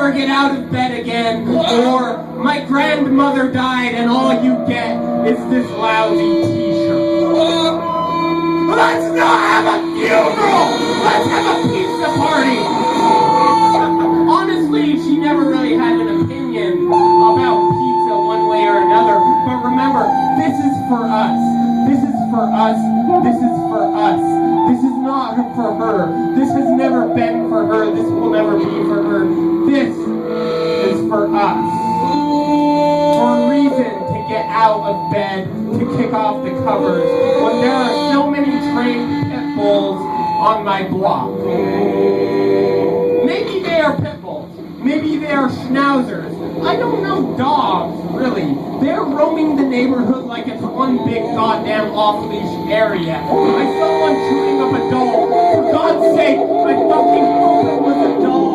never get out of bed again, or my grandmother died and all you get is this lousy t-shirt. Let's not have a funeral! Let's have a pizza party! Honestly, she never really had an opinion about pizza one way or another, but remember, this is for us. This is for us. This is for us. This is not for her. This has never been for her. This will never be for her. This is for us. For a reason to get out of bed, to kick off the covers, when there are so many trained pit bulls on my block. Maybe they are pit bulls. Maybe they are schnauzers. I don't know dogs, really. They're roaming the neighborhood like it's one big goddamn off-leash area. I saw one chewing up a doll. For God's sake, I fucking hope it was a doll.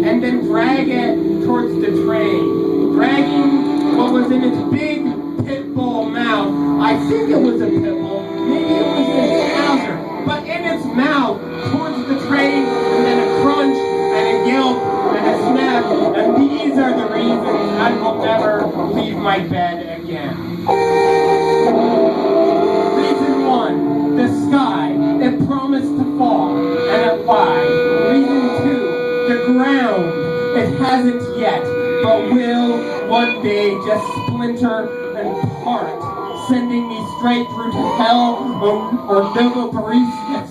And then drag it towards the train. Dragging what was in its big pit bull mouth. I think it was a pit bull. Maybe it was a schnauzer. But in its mouth, towards the train, and then a crunch, and a yelp, and a snap, and these are the reasons I will never leave my bed again. Reason 1, the sky, it promised to fall, and it lied. Reason 2, the ground, it hasn't yet, but will one day just splinter and part, sending me straight through to hell or Novopariskus,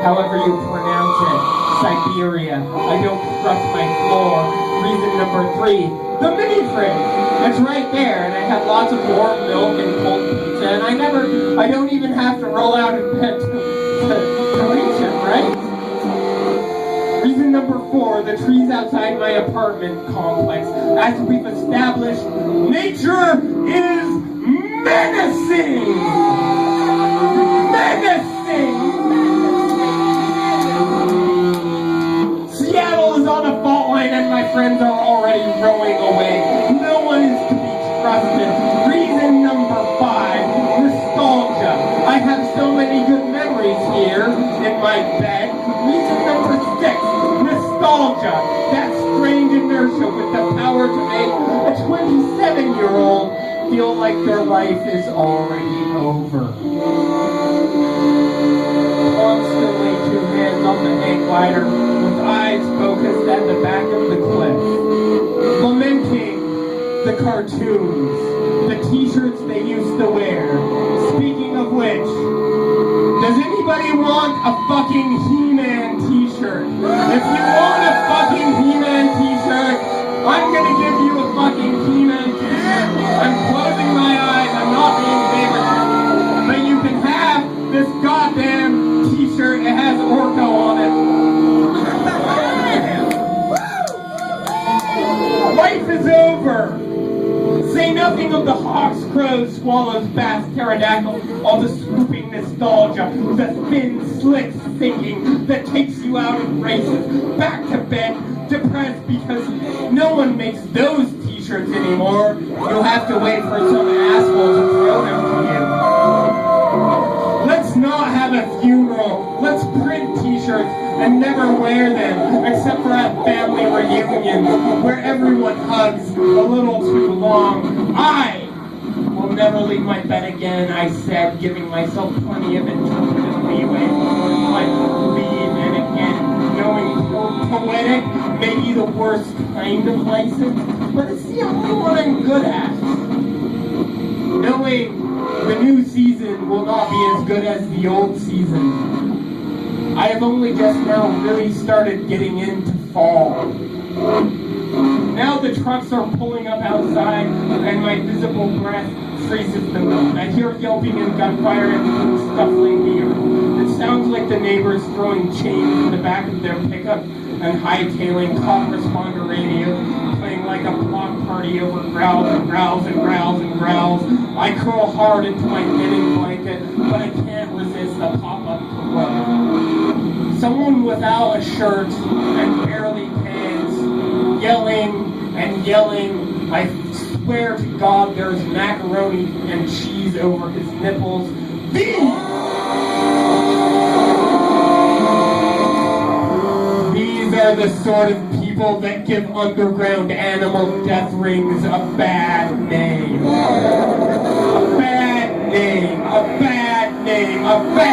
however you pronounce it. Siberia. I don't trust my floor. Reason number 3, the mini fridge. It's right there, and I have lots of warm milk and cold pizza, and I don't even have to roll out of bed to reach it, right? Reason number 4, the trees outside my apartment complex. As we've established, nature is menacing! Menacing! Seattle is on a fault line and my friends are already rowing away. No one is to be trusted. Reason number 5, nostalgia. I have so many good memories here in my bed. Reason number 6, nostalgia. That strange inertia with the power to make a 27-year-old feel like their life is already over. Constantly 2 hands on the hang glider, with eyes focused at the back of the cliff. Lamenting the cartoons, the t-shirts they used to wear. Speaking of which, does anybody want a fucking He-Man t-shirt? If you want a fucking He-Man t-shirt, I'm gonna give you a fucking He-Man t-shirt. I'm closing my eyes, I'm not being favoritism, but you can have this goddamn t-shirt. It has Orko on it. Life is over. Say nothing of the hawks, crows, swallows, bats, pterodactyls, all the swooping nostalgia, the thin, slick thinking that takes you out of races, back to bed, depressed because no one makes those t-shirts anymore. You'll have to wait for some asshole to throw them to you. Let's not have a funeral. Let's print t-shirts and never wear them, except for at family reunions, where everyone hugs a little too long. I will never leave my bed again, I said, giving myself plenty of interpretive leeway for my leave, and again, knowing poetic may be the worst kind of license, but it's the only one I'm good at. Knowing the new season will not be as good as the old season. I have only just now really started getting into fall. Now the trucks are pulling up outside and my visible breath traces the moon. I hear yelping and gunfire and scuffling near. It sounds like the neighbors throwing chains in the back of their pickup and hightailing cop responder radio, playing like a block party over growls and growls and growls and growls. I curl hard into my knitting blanket, but I can't resist a pop-up to look. Someone without a shirt and barely pants, yelling and yelling. I swear to God there's macaroni and cheese over his nipples. These are the sort of people that give underground animal death rings a bad name. A bad name. A bad name. A bad